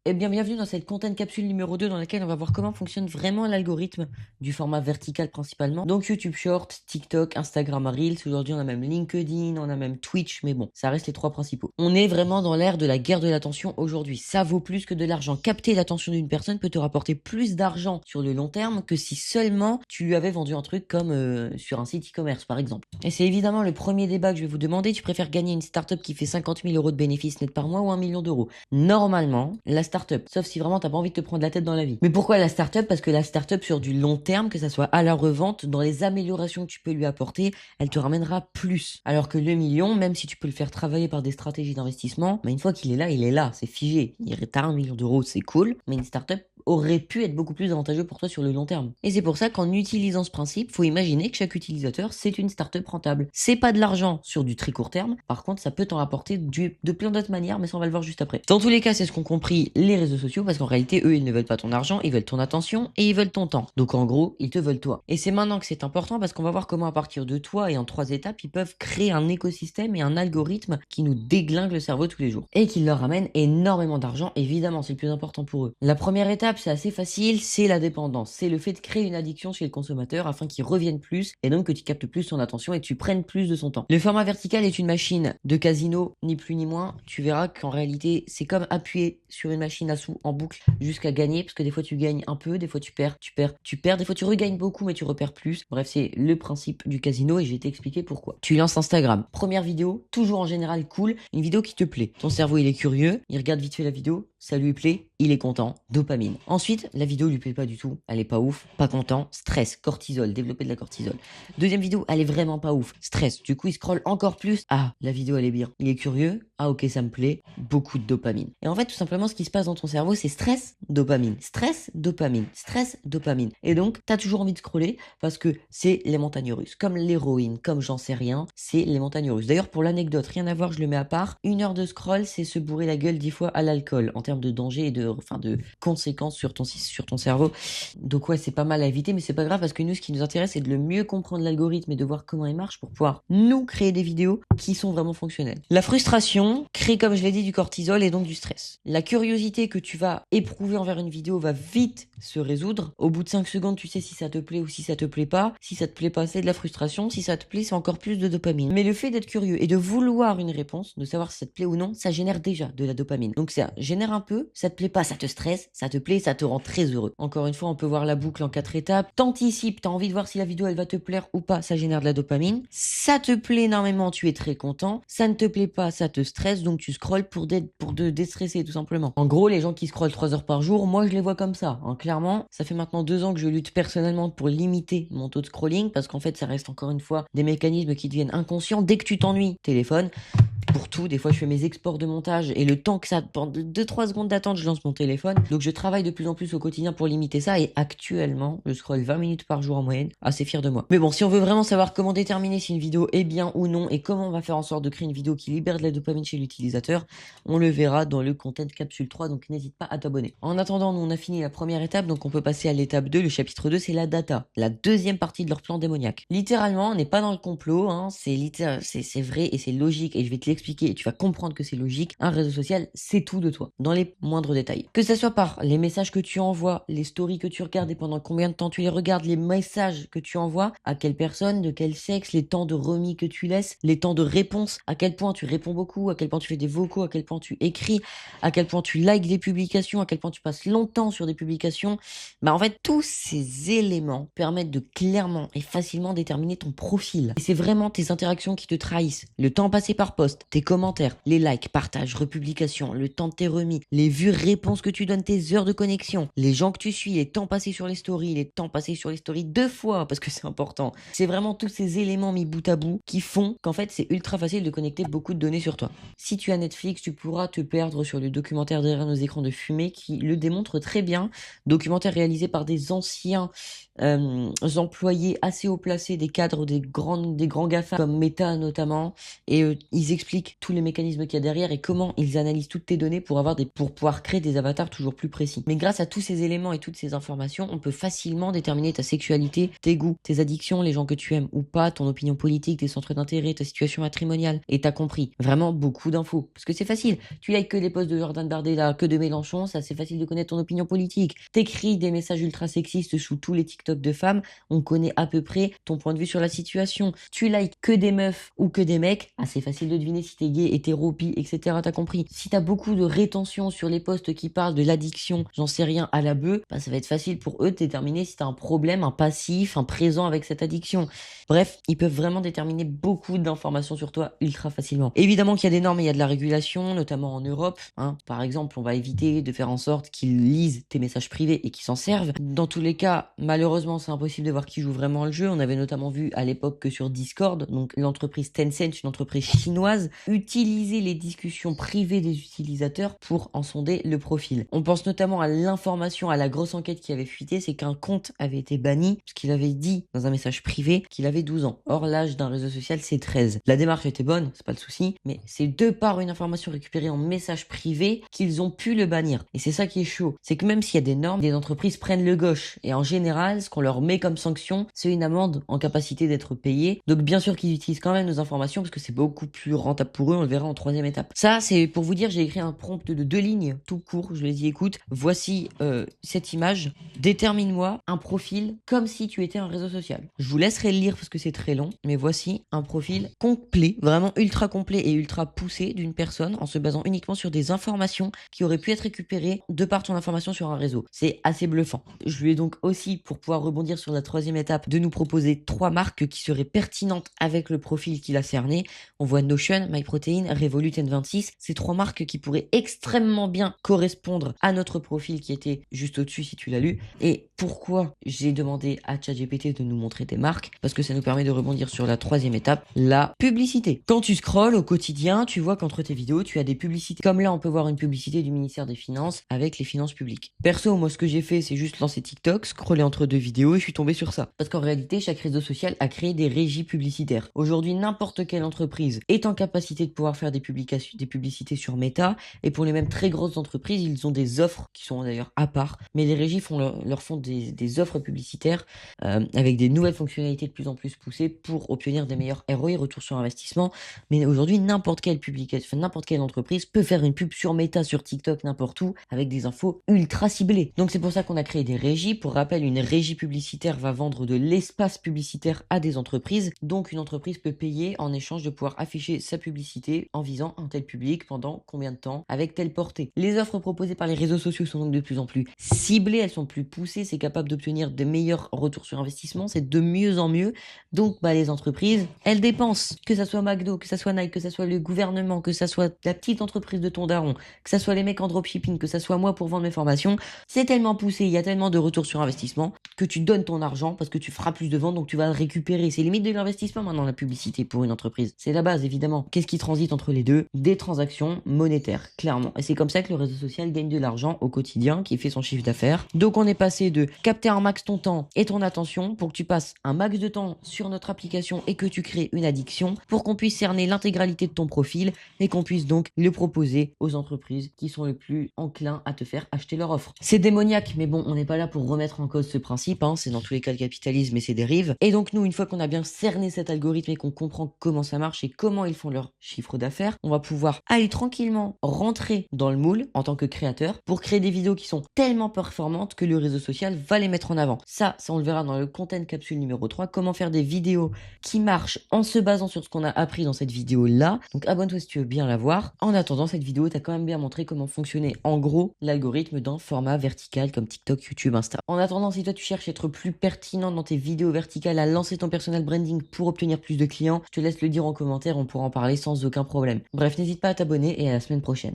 Eh bien, bienvenue dans cette content capsule numéro 2 dans laquelle on va voir comment fonctionne vraiment l'algorithme du format vertical principalement. Donc YouTube Short, TikTok, Instagram Reels, aujourd'hui on a même LinkedIn, on a même Twitch, mais bon, ça reste les trois principaux. On est vraiment dans l'ère de la guerre de l'attention aujourd'hui. Ça vaut plus que de l'argent. Capter l'attention d'une personne peut te rapporter plus d'argent sur le long terme que si seulement tu lui avais vendu un truc comme sur un site e-commerce par exemple. Et c'est évidemment le premier débat que je vais vous demander. Tu préfères gagner une startup qui fait 50 000 euros de bénéfices nets par mois ou 1 million d'euros? Normalement, la startup, sauf si vraiment t'as pas envie de te prendre la tête dans la vie. Mais pourquoi la startup? Parce que la startup sur du long terme, que ça soit à la revente, dans les améliorations que tu peux lui apporter, elle te ramènera plus. Alors que le million, même si tu peux le faire travailler par des stratégies d'investissement, mais une fois qu'il est là, c'est figé. T'as 1 million d'euros, c'est cool, mais une startup aurait pu être beaucoup plus avantageux pour toi sur le long terme. Et c'est pour ça qu'en utilisant ce principe, faut imaginer que chaque utilisateur, c'est une startup rentable. C'est pas de l'argent sur du très court terme, par contre, ça peut t'en rapporter de plein d'autres manières, mais ça on va le voir juste après. Dans tous les cas, c'est ce qu'ont compris les réseaux sociaux, parce qu'en réalité, eux, ils ne veulent pas ton argent, ils veulent ton attention et ils veulent ton temps. Donc en gros, ils te veulent toi. Et c'est maintenant que c'est important, parce qu'on va voir comment à partir de toi et en 3 étapes, ils peuvent créer un écosystème et un algorithme qui nous déglingue le cerveau tous les jours. Et qui leur ramène énormément d'argent, évidemment, c'est le plus important pour eux. La première étape, c'est assez facile, c'est la dépendance. C'est le fait de créer une addiction chez le consommateur afin qu'il revienne plus et donc que tu captes plus son attention et que tu prennes plus de son temps. Le format vertical est une machine de casino, ni plus ni moins. Tu verras qu'en réalité, c'est comme appuyer sur une machine à sous en boucle jusqu'à gagner, parce que des fois tu gagnes un peu, des fois tu perds, des fois tu regagnes beaucoup mais tu repères plus. Bref, c'est le principe du casino et je vais t'expliquer pourquoi. Tu lances Instagram. Première vidéo, toujours en général cool, une vidéo qui te plaît. Ton cerveau il est curieux, il regarde vite fait la vidéo, ça lui plaît, il est content, dopamine. Ensuite, la vidéo lui plaît pas du tout, elle est pas ouf, pas content, stress, cortisol, développer de la cortisol. Deuxième vidéo, elle est vraiment pas ouf, stress. Du coup, il scrolle encore plus. Ah, la vidéo elle est bien. Il est curieux. Ah ok, ça me plaît. Beaucoup de dopamine. Et en fait, tout simplement, ce qui se passe dans ton cerveau, c'est stress, dopamine, stress, dopamine, stress, dopamine. Et donc, t'as toujours envie de scroller parce que c'est les montagnes russes. Comme l'héroïne, comme j'en sais rien, c'est les montagnes russes. D'ailleurs, pour l'anecdote, rien à voir, je le mets à part. 1 heure de scroll, c'est se bourrer la gueule 10 fois à l'alcool en termes de danger et de conséquences sur ton cerveau. Donc ouais, c'est pas mal à éviter, mais c'est pas grave parce que nous, ce qui nous intéresse, c'est de le mieux comprendre l'algorithme et de voir comment il marche pour pouvoir nous créer des vidéos qui sont vraiment fonctionnelles. La frustration crée, comme je l'ai dit, du cortisol et donc du stress. La curiosité que tu vas éprouver envers une vidéo va vite se résoudre. Au bout de 5 secondes, tu sais si ça te plaît ou si ça te plaît pas. Si ça te plaît pas, c'est de la frustration. Si ça te plaît, c'est encore plus de dopamine. Mais le fait d'être curieux et de vouloir une réponse, de savoir si ça te plaît ou non, ça génère déjà de la dopamine. Donc ça génère un peu, ça te plaît pas, ça te stresse, ça te plaît, ça te rend très heureux. Encore une fois, on peut voir la boucle en 4 étapes. T'anticipes, t'as envie de voir si la vidéo elle va te plaire ou pas, ça génère de la dopamine. Ça te plaît énormément, tu es très content. Ça ne te plaît pas, ça te stresse, donc tu scrolles pour te déstresser tout simplement. En gros, les gens qui scrollent 3 heures par jour, moi je les vois comme ça. Hein. Clairement, ça fait maintenant 2 ans que je lutte personnellement pour limiter mon taux de scrolling parce qu'en fait, ça reste encore une fois des mécanismes qui deviennent inconscients. Dès que tu t'ennuies, téléphone. Pour tout, des fois je fais mes exports de montage et le temps que ça pendant 2-3 secondes d'attente, je lance mon téléphone. Donc je travaille de plus en plus au quotidien pour limiter ça et actuellement, je scrolle 20 minutes par jour en moyenne, assez fier de moi. Mais bon, si on veut vraiment savoir comment déterminer si une vidéo est bien ou non et comment on va faire en sorte de créer une vidéo qui libère de la dopamine chez l'utilisateur, on le verra dans le Content Capsule 3, donc n'hésite pas à t'abonner. En attendant, nous on a fini la première étape, donc on peut passer à l'étape 2, le chapitre 2, c'est la data, la deuxième partie de leur plan démoniaque. Littéralement, on n'est pas dans le complot, hein, c'est vrai et c'est logique et je vais te l'expliquer et tu vas comprendre que c'est logique. Un réseau social, c'est tout de toi, dans les moindres détails. Que ça soit par les messages que tu envoies, les stories que tu regardes et pendant combien de temps tu les regardes, les messages que tu envoies, à quelle personne, de quel sexe, les temps de remis que tu laisses, les temps de réponse, à quel point tu réponds beaucoup, à quel point tu fais des vocaux, à quel point tu écris, à quel point tu likes des publications, à quel point tu passes longtemps sur des publications. Bah en fait, tous ces éléments permettent de clairement et facilement déterminer ton profil. Et c'est vraiment tes interactions qui te trahissent. Le temps passé par post, tes commentaires, les likes, partages, republications, le temps de tes remis, les vues, réponses que tu donnes, tes heures de connexion, les gens que tu suis, les temps passés sur les stories, les temps passés sur les stories 2 fois, parce que c'est important. C'est vraiment tous ces éléments mis bout à bout qui font qu'en fait, c'est ultra facile de connecter beaucoup de données sur toi. Si tu as Netflix, tu pourras te perdre sur le documentaire Derrière nos écrans de fumée qui le démontre très bien. Documentaire réalisé par des anciens employés assez haut placés, des cadres des grands GAFA comme Meta notamment, et ils expliquent tous les mécanismes qu'il y a derrière et comment ils analysent toutes tes données pour avoir des pour pouvoir créer des avatars toujours plus précis. Mais grâce à tous ces éléments et toutes ces informations, on peut facilement déterminer ta sexualité, tes goûts, tes addictions, les gens que tu aimes ou pas, ton opinion politique, tes centres d'intérêt, ta situation matrimoniale. Et t'as compris. Vraiment beaucoup d'infos. Parce que c'est facile. Tu likes que les posts de Jordan Bardella, que de Mélenchon, ça c'est facile de connaître ton opinion politique. T'écris des messages ultra sexistes sous tous les TikTok de femmes, on connaît à peu près ton point de vue sur la situation. Tu likes que des meufs ou que des mecs, c'est facile de deviner si t'es gay, hétéro, bi, etc. T'as compris. Si t'as beaucoup de rétention sur les posts qui parlent de l'addiction, j'en sais rien, à la bœuf, ça va être facile pour eux de déterminer si t'as un problème, un passif, un présent avec cette addiction. Bref, ils peuvent vraiment déterminer beaucoup d'informations sur toi ultra facilement. Évidemment qu'il y a des normes et il y a de la régulation, notamment en Europe. Par exemple, on va éviter de faire en sorte qu'ils lisent tes messages privés et qu'ils s'en servent. Dans tous les cas, malheureusement, c'est impossible de voir qui joue vraiment le jeu. On avait notamment vu à l'époque que sur Discord, donc l'entreprise Tencent, une entreprise chinoise, utiliser les discussions privées des utilisateurs pour en sonder le profil. On pense notamment à l'information, à la grosse enquête qui avait fuité, c'est qu'un compte avait été banni parce qu'il avait dit dans un message privé qu'il avait 12 ans. Or, l'âge d'un réseau social, c'est 13. La démarche était bonne, c'est pas le souci, mais c'est de par une information récupérée en message privé qu'ils ont pu le bannir. Et c'est ça qui est chaud. C'est que même s'il y a des normes, des entreprises prennent le gauche. Et en général, ce qu'on leur met comme sanction, c'est une amende en capacité d'être payée. Donc bien sûr qu'ils utilisent quand même nos informations parce que c'est beaucoup plus rentable pour eux, on le verra en troisième étape. Ça, c'est pour vous dire, j'ai écrit un prompt de 2 lignes, tout court. Je lui ai dit, écoute, voici cette image. Détermine-moi un profil comme si tu étais un réseau social. Je vous laisserai le lire parce que c'est très long, mais voici un profil complet, vraiment ultra complet et ultra poussé d'une personne en se basant uniquement sur des informations qui auraient pu être récupérées de par ton information sur un réseau. C'est assez bluffant. Je lui ai donc aussi, pour pouvoir rebondir sur la troisième étape, de nous proposer 3 marques qui seraient pertinentes avec le profil qu'il a cerné. On voit Notion, MyProtein, Revolut, N26. Ces 3 marques qui pourraient extrêmement bien correspondre à notre profil qui était juste au-dessus si tu l'as lu. Et pourquoi j'ai demandé à ChatGPT de nous montrer des marques? Parce que ça nous permet de rebondir sur la troisième étape, la publicité. Quand tu scrolles au quotidien, tu vois qu'entre tes vidéos, tu as des publicités. Comme là, on peut voir une publicité du ministère des Finances avec les finances publiques. Perso, moi, ce que j'ai fait, c'est juste lancer TikTok, scroller entre 2 vidéos et je suis tombé sur ça. Parce qu'en réalité, chaque réseau social a créé des régies publicitaires. Aujourd'hui, n'importe quelle entreprise est en capacité de pouvoir faire des publicités sur Meta. Et pour les mêmes très grosses entreprises, ils ont des offres qui sont d'ailleurs à part. Mais les régies leur font des offres publicitaires avec des nouvelles fonctionnalités de plus en plus poussées pour obtenir des meilleurs ROI, retour sur investissement. Mais aujourd'hui, n'importe quelle entreprise peut faire une pub sur Meta, sur TikTok, n'importe où, avec des infos ultra ciblées. Donc c'est pour ça qu'on a créé des régies. Pour rappel, une régie publicitaire va vendre de l'espace publicitaire à des entreprises. Donc une entreprise peut payer en échange de pouvoir afficher sa publicité en visant un tel public pendant combien de temps, avec telle portée. Les offres proposées par les réseaux sociaux sont donc de plus en plus ciblées, elles sont plus poussées, c'est capable d'obtenir de meilleurs retours sur investissement, c'est de mieux en mieux. Donc les entreprises, elles dépensent, que ça soit McDo, que ça soit Nike, que ça soit le gouvernement, que ça soit la petite entreprise de ton daron, que ça soit les mecs en dropshipping, que ça soit moi pour vendre mes formations, c'est tellement poussé, il y a tellement de retours sur investissement que tu donnes ton argent parce que tu feras plus de ventes, donc tu vas le récupérer. C'est limite de l'investissement maintenant, la publicité pour une entreprise. C'est la base, évidemment. Qu'est-ce qui transite entre les deux? Des transactions monétaires, clairement. Et c'est comme ça que le réseau social gagne de l'argent au quotidien, qui fait son chiffre d'affaires. Donc on est passé de capter un max ton temps et ton attention pour que tu passes un max de temps sur notre application et que tu crées une addiction pour qu'on puisse cerner l'intégralité de ton profil et qu'on puisse donc le proposer aux entreprises qui sont le plus enclins à te faire acheter leur offre. C'est démoniaque, mais bon, on n'est pas là pour remettre en cause ce principe, c'est dans tous les cas le capitalisme et ses dérives. Et donc nous, une fois qu'on a bien cerné cet algorithme et qu'on comprend comment ça marche et comment ils font leur chiffre d'affaires, on va pouvoir aller tranquillement rentrer dans le moule en tant que créateur pour créer des vidéos qui sont tellement performantes que le réseau social va les mettre en avant. Ça on le verra dans le content capsule numéro 3, comment faire des vidéos qui marchent en se basant sur ce qu'on a appris dans cette vidéo-là. Donc abonne-toi si tu veux bien la voir. En attendant, cette vidéo t'a quand même bien montré comment fonctionnait en gros l'algorithme d'un format vertical comme TikTok, YouTube, Insta. En attendant, si toi tu cherches à être plus pertinent dans tes vidéos verticales, à lancer ton personal branding pour obtenir plus de clients, je te laisse le dire en commentaire, on pourra en parler sans aucun problème. Bref, n'hésite pas à t'abonner et à la semaine prochaine.